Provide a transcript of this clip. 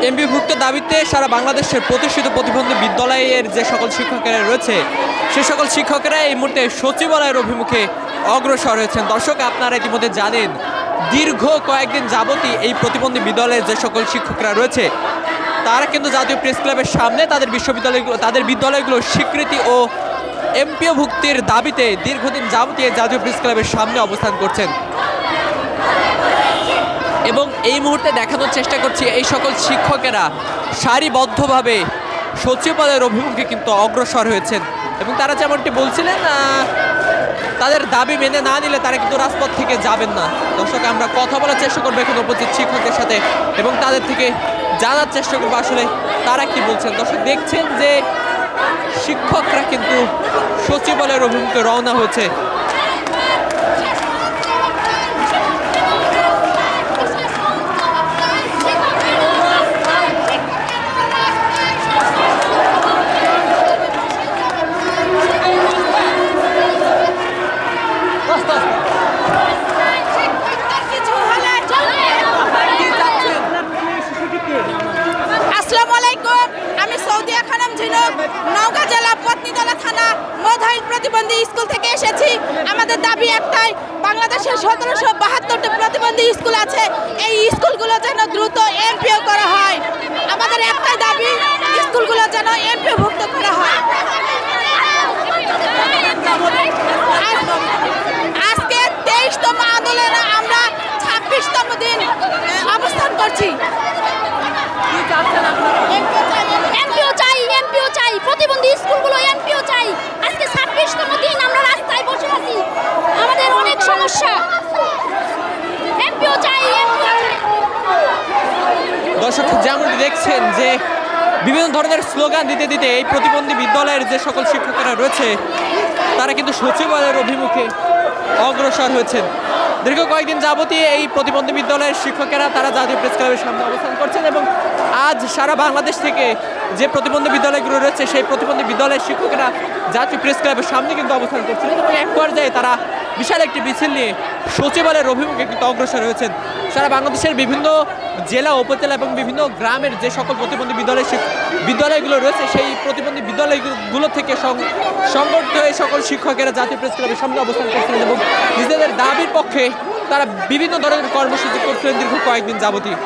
এমপিভুক্ত দাবিতে সারা বাংলাদেশের প্রতিষ্ঠিত প্রতিবন্ধী বিদ্যালয়ের যে সকল শিক্ষকেরা রয়েছে সে সকল শিক্ষকেরা এই মুহূর্তে সচিবালয়ের অভিমুখে অগ্রসর হয়েছেন। দর্শক, আপনারা ইতিমধ্যে জানেন দীর্ঘ কয়েকদিন যাবতই এই প্রতিবন্ধী বিদ্যালয়ের যে সকল শিক্ষকরা রয়েছে তারা কিন্তু জাতীয় প্রেস ক্লাবের সামনে তাদের বিদ্যালয়গুলোর স্বীকৃতি ও এমপিও ভুক্তির দাবিতে দীর্ঘদিন যাবতীয় জাতীয় প্রেস ক্লাবের সামনে অবস্থান করছেন এবং এই মুহূর্তে দেখানোর চেষ্টা করছি এই সকল শিক্ষকেরা সারিবদ্ধভাবে সচিবালয়ের অভিমুখে কিন্তু অগ্রসর হয়েছেন এবং তারা যেমনটি বলছিলেন তাদের দাবি মেনে না নিলে তারা কিন্তু রাজপথ থেকে যাবেন না। দর্শক, আমরা কথা বলার চেষ্টা করবো এখন উপস্থিত শিক্ষকদের সাথে এবং তাদের থেকে জানার চেষ্টা করবো আসলে তারা কি বলছেন। দর্শক, দেখছেন যে শিক্ষকরা কিন্তু সচিবালয়ের অভিমুখে রওনা হয়েছে। আমি সৌদিয়া খানম ঝিনুক, নওগাঁ জেলা পত্নীতলা থানা মধাইল প্রতিবন্ধী স্কুল থেকে এসেছি। আমাদের দাবি একটাই, বাংলাদেশের 1772টি প্রতিবন্ধী স্কুল আছে, এই স্কুলগুলো যেন দ্রুত এমপিও করা হয়। আমাদের একটাই দাবি, স্কুলগুলো যেন এমপিও ভুক্ত করা হয়। আজকে 23তম আন্দোলনে আমরা 26তম দিন অবস্থান করছি। এমপিও চাই, প্রতিবন্ধী স্কুলগুলো এমপিও চাই। আজকে 26তম দিন আমরা রাস্তায় বসে আছি, আমাদের অনেক সমস্যা। এমপিও চাই। দর্শক, যেমনটি দেখছেন যে বিভিন্ন ধরনের স্লোগান দিতে দিতে এই প্রতিবন্ধী বিদ্যালয়ের যে সকল শিক্ষকেরা রয়েছে তারা কিন্তু সচিবালয়ের অভিমুখে অগ্রসর হয়েছেন। দীর্ঘ কয়েকদিন যাবতীয় এই প্রতিবন্ধী বিদ্যালয়ের শিক্ষকেরা তারা জাতীয় প্রেস ক্লাবের সামনে অবস্থান করছেন এবং আজ সারা বাংলাদেশ থেকে যে প্রতিবন্ধী বিদ্যালয়গুলো রয়েছে সেই প্রতিবন্ধী বিদ্যালয়ের শিক্ষকেরা জাতীয় প্রেস ক্লাবের সামনে কিন্তু অবস্থান করছেন এবং এক পর্যায়ে তারা বিশাল একটি মিছিল নিয়ে সচিবালয়ের অভিমুখে কিন্তু অগ্রসর হয়েছেন। সারা বাংলাদেশের বিভিন্ন জেলা, উপজেলা এবং বিভিন্ন গ্রামের যে সকল প্রতিবন্ধী বিদ্যালয়গুলো রয়েছে সেই প্রতিবন্ধী বিদ্যালয়গুলো থেকে সংগঠিত হয়ে সকল শিক্ষকেরা জাতীয় প্রেস ক্লাবের সামনে অবস্থান করছেন এবং নিজেদের দাবির পক্ষে তারা বিভিন্ন ধরনের কর্মসূচি করছিলেন দীর্ঘ কয়েকদিন যাবতীয়।